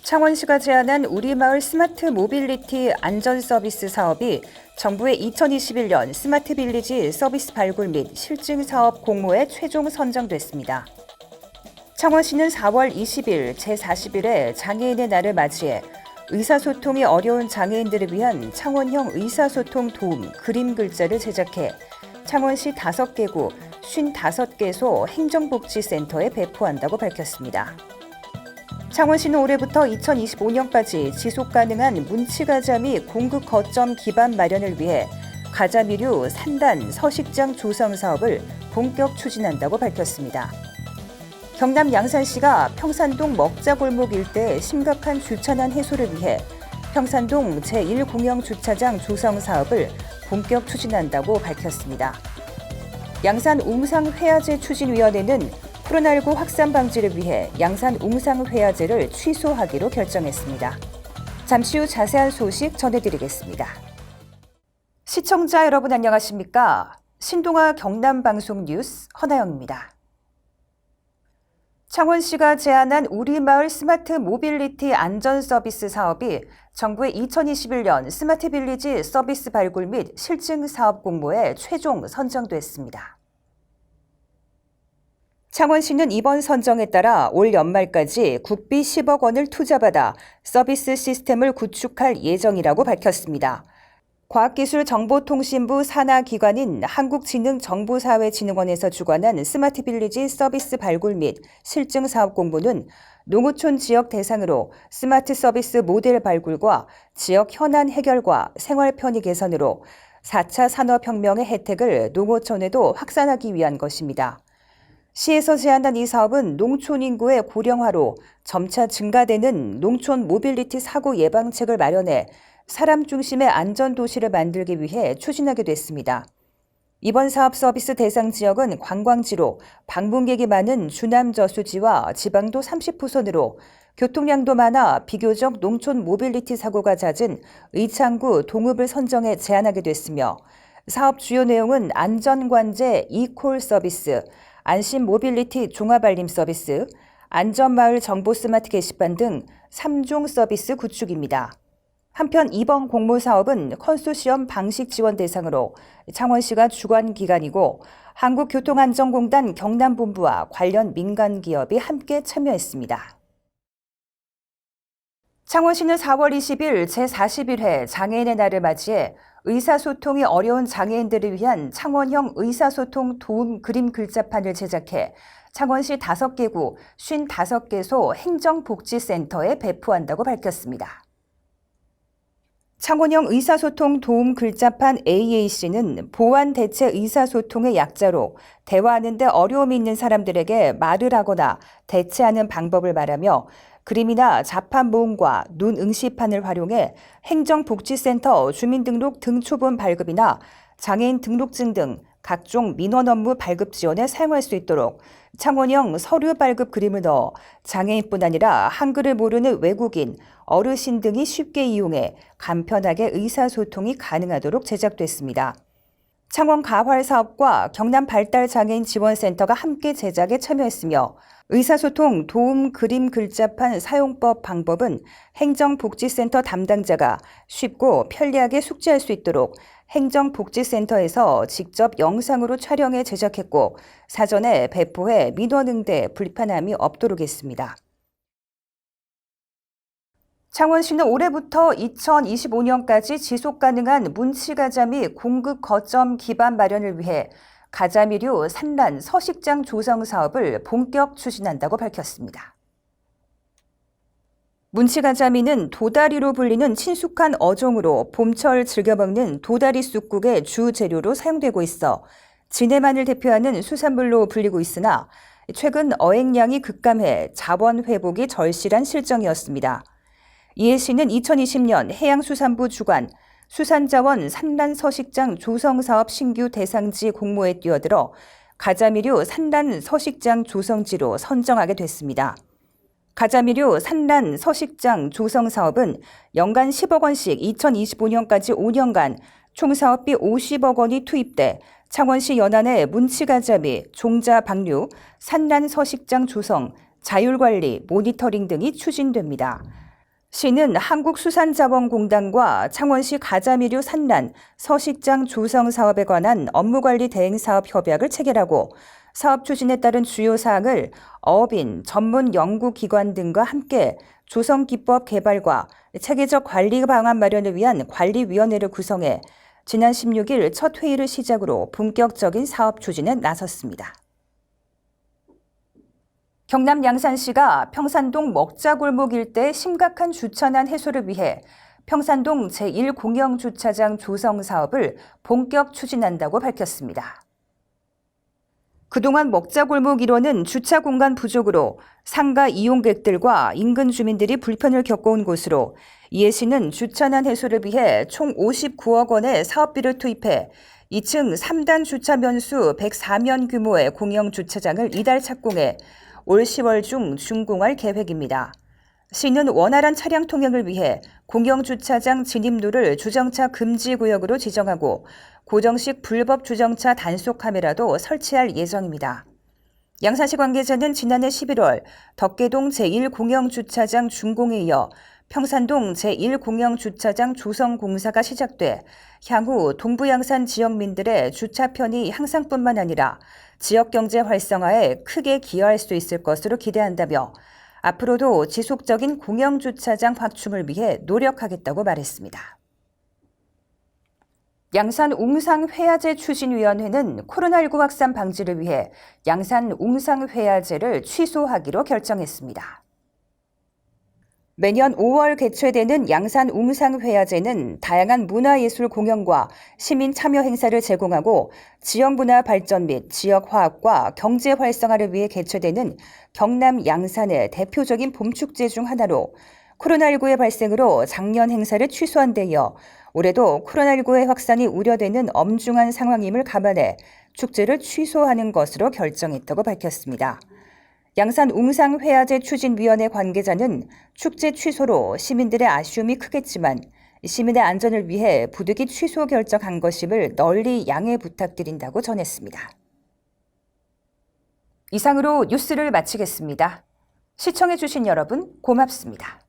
창원시가 제안한 우리마을 스마트 모빌리티 안전 서비스 사업이 정부의 2021년 스마트 빌리지 서비스 발굴 및 실증 사업 공모에 최종 선정됐습니다. 창원시는 4월 20일 제40일에 장애인의 날을 맞이해 의사소통이 어려운 장애인들을 위한 창원형 의사소통 도움 그림 글자를 제작해 창원시 5개구 55개소 행정복지센터에 배포한다고 밝혔습니다. 창원시는 올해부터 2025년까지 지속가능한 문치가자 및 공급 거점 기반 마련을 위해 가자미류 산단 서식장 조성 사업을 본격 추진한다고 밝혔습니다. 경남 양산시가 평산동 먹자골목 일대 심각한 주차난 해소를 위해 평산동 제1공영주차장 조성 사업을 본격 추진한다고 밝혔습니다. 양산 웅상회화제 추진위원회는 코로나19 확산 방지를 위해 양산 웅상회화제를 취소하기로 결정했습니다. 잠시 후 자세한 소식 전해드리겠습니다. 시청자 여러분 안녕하십니까? 신동아 경남방송 뉴스 허나영입니다. 창원시가 제안한 우리마을 스마트 모빌리티 안전 서비스 사업이 정부의 2021년 스마트 빌리지 서비스 발굴 및 실증 사업 공모에 최종 선정됐습니다. 창원시는 이번 선정에 따라 올 연말까지 국비 10억 원을 투자받아 서비스 시스템을 구축할 예정이라고 밝혔습니다. 과학기술정보통신부 산하기관인 한국지능정보사회진흥원에서 주관한 스마트 빌리지 서비스 발굴 및 실증 사업 공모는 농어촌 지역 대상으로 스마트 서비스 모델 발굴과 지역 현안 해결과 생활 편의 개선으로 4차 산업혁명의 혜택을 농어촌에도 확산하기 위한 것입니다. 시에서 제안한 이 사업은 농촌 인구의 고령화로 점차 증가되는 농촌 모빌리티 사고 예방책을 마련해 사람 중심의 안전도시를 만들기 위해 추진하게 됐습니다. 이번 사업 서비스 대상 지역은 관광지로 방문객이 많은 주남 저수지와 지방도 30호선으로 교통량도 많아 비교적 농촌 모빌리티 사고가 잦은 의창구 동읍을 선정해 제안하게 됐으며 사업 주요 내용은 안전관제 이콜 서비스, 안심 모빌리티 종합알림 서비스, 안전마을 정보 스마트 게시판 등 3종 서비스 구축입니다. 한편 이번 공모 사업은 컨소시엄 방식 지원 대상으로 창원시가 주관 기관이고 한국교통안전공단 경남본부와 관련 민간 기업이 함께 참여했습니다. 창원시는 4월 20일 제41회 장애인의 날을 맞이해 의사소통이 어려운 장애인들을 위한 창원형 의사소통 도움 그림 글자판을 제작해 창원시 5개구 55개소 행정복지센터에 배포한다고 밝혔습니다. 창원형 의사소통 도움 글자판 AAC는 보완 대체 의사소통의 약자로 대화하는 데 어려움이 있는 사람들에게 말을 하거나 대체하는 방법을 말하며 그림이나 자판 모음과 눈 응시판을 활용해 행정복지센터 주민등록 등초본 발급이나 장애인 등록증 등 각종 민원 업무 발급 지원에 사용할 수 있도록 창원형 서류 발급 그림을 넣어 장애인뿐 아니라 한글을 모르는 외국인, 어르신 등이 쉽게 이용해 간편하게 의사소통이 가능하도록 제작됐습니다. 창원 가활사업과 경남 발달장애인 지원센터가 함께 제작에 참여했으며 의사소통 도움 그림 글자판 사용법 방법은 행정복지센터 담당자가 쉽고 편리하게 숙지할 수 있도록 행정복지센터에서 직접 영상으로 촬영해 제작했고 사전에 배포해 민원 응대 불편함이 없도록 했습니다. 창원시는 올해부터 2025년까지 지속가능한 문치가자 및 공급 거점 기반 마련을 위해 가자미류 산란 서식장 조성 사업을 본격 추진한다고 밝혔습니다. 문치가자미는 도다리로 불리는 친숙한 어종으로 봄철 즐겨 먹는 도다리 쑥국의 주 재료로 사용되고 있어 진해만을 대표하는 수산물로 불리고 있으나 최근 어획량이 급감해 자원 회복이 절실한 실정이었습니다. 이에 시는 2020년 해양수산부 주관 수산자원 산란 서식장 조성 사업 신규 대상지 공모에 뛰어들어 가자미류 산란 서식장 조성지로 선정하게 됐습니다. 가자미류 산란 서식장 조성 사업은 연간 10억 원씩 2025년까지 5년간 총 사업비 50억 원이 투입돼 창원시 연안의 문치가자미, 종자 방류, 산란 서식장 조성, 자율관리, 모니터링 등이 추진됩니다. 시는 한국수산자원공단과 창원시 가자미류 산란, 서식장 조성 사업에 관한 업무관리 대행사업 협약을 체결하고 사업 추진에 따른 주요 사항을 어업인, 전문 연구기관 등과 함께 조성기법 개발과 체계적 관리 방안 마련을 위한 관리위원회를 구성해 지난 16일 첫 회의를 시작으로 본격적인 사업 추진에 나섰습니다. 경남 양산시가 평산동 먹자골목 일대 심각한 주차난 해소를 위해 평산동 제1공영주차장 조성 사업을 본격 추진한다고 밝혔습니다. 그동안 먹자골목 1호는 주차 공간 부족으로 상가 이용객들과 인근 주민들이 불편을 겪어온 곳으로 이에 시는 주차난 해소를 위해 총 59억 원의 사업비를 투입해 2층 3단 주차 면수 104면 규모의 공영주차장을 이달 착공해 올 10월 중 준공할 계획입니다. 시는 원활한 차량 통행을 위해 공영주차장 진입로를 주정차 금지 구역으로 지정하고 고정식 불법 주정차 단속 카메라도 설치할 예정입니다. 양산시 관계자는 지난해 11월 덕계동 제1공영주차장 준공에 이어 평산동 제1공영주차장 조성 공사가 시작돼 향후 동부양산 지역민들의 주차 편의 향상뿐만 아니라 지역 경제 활성화에 크게 기여할 수 있을 것으로 기대한다며 앞으로도 지속적인 공영주차장 확충을 위해 노력하겠다고 말했습니다. 양산 웅상회화제 추진위원회는 코로나19 확산 방지를 위해 양산 웅상회화제를 취소하기로 결정했습니다. 매년 5월 개최되는 양산 웅상회화제는 다양한 문화예술 공연과 시민 참여 행사를 제공하고 지역 문화 발전 및 지역 화합과 경제 활성화를 위해 개최되는 경남 양산의 대표적인 봄축제 중 하나로 코로나19의 발생으로 작년 행사를 취소한 데 이어 올해도 코로나19의 확산이 우려되는 엄중한 상황임을 감안해 축제를 취소하는 것으로 결정했다고 밝혔습니다. 양산 웅상회화제 추진위원회 관계자는 축제 취소로 시민들의 아쉬움이 크겠지만 시민의 안전을 위해 부득이 취소 결정한 것임을 널리 양해 부탁드린다고 전했습니다. 이상으로 뉴스를 마치겠습니다. 시청해주신 여러분 고맙습니다.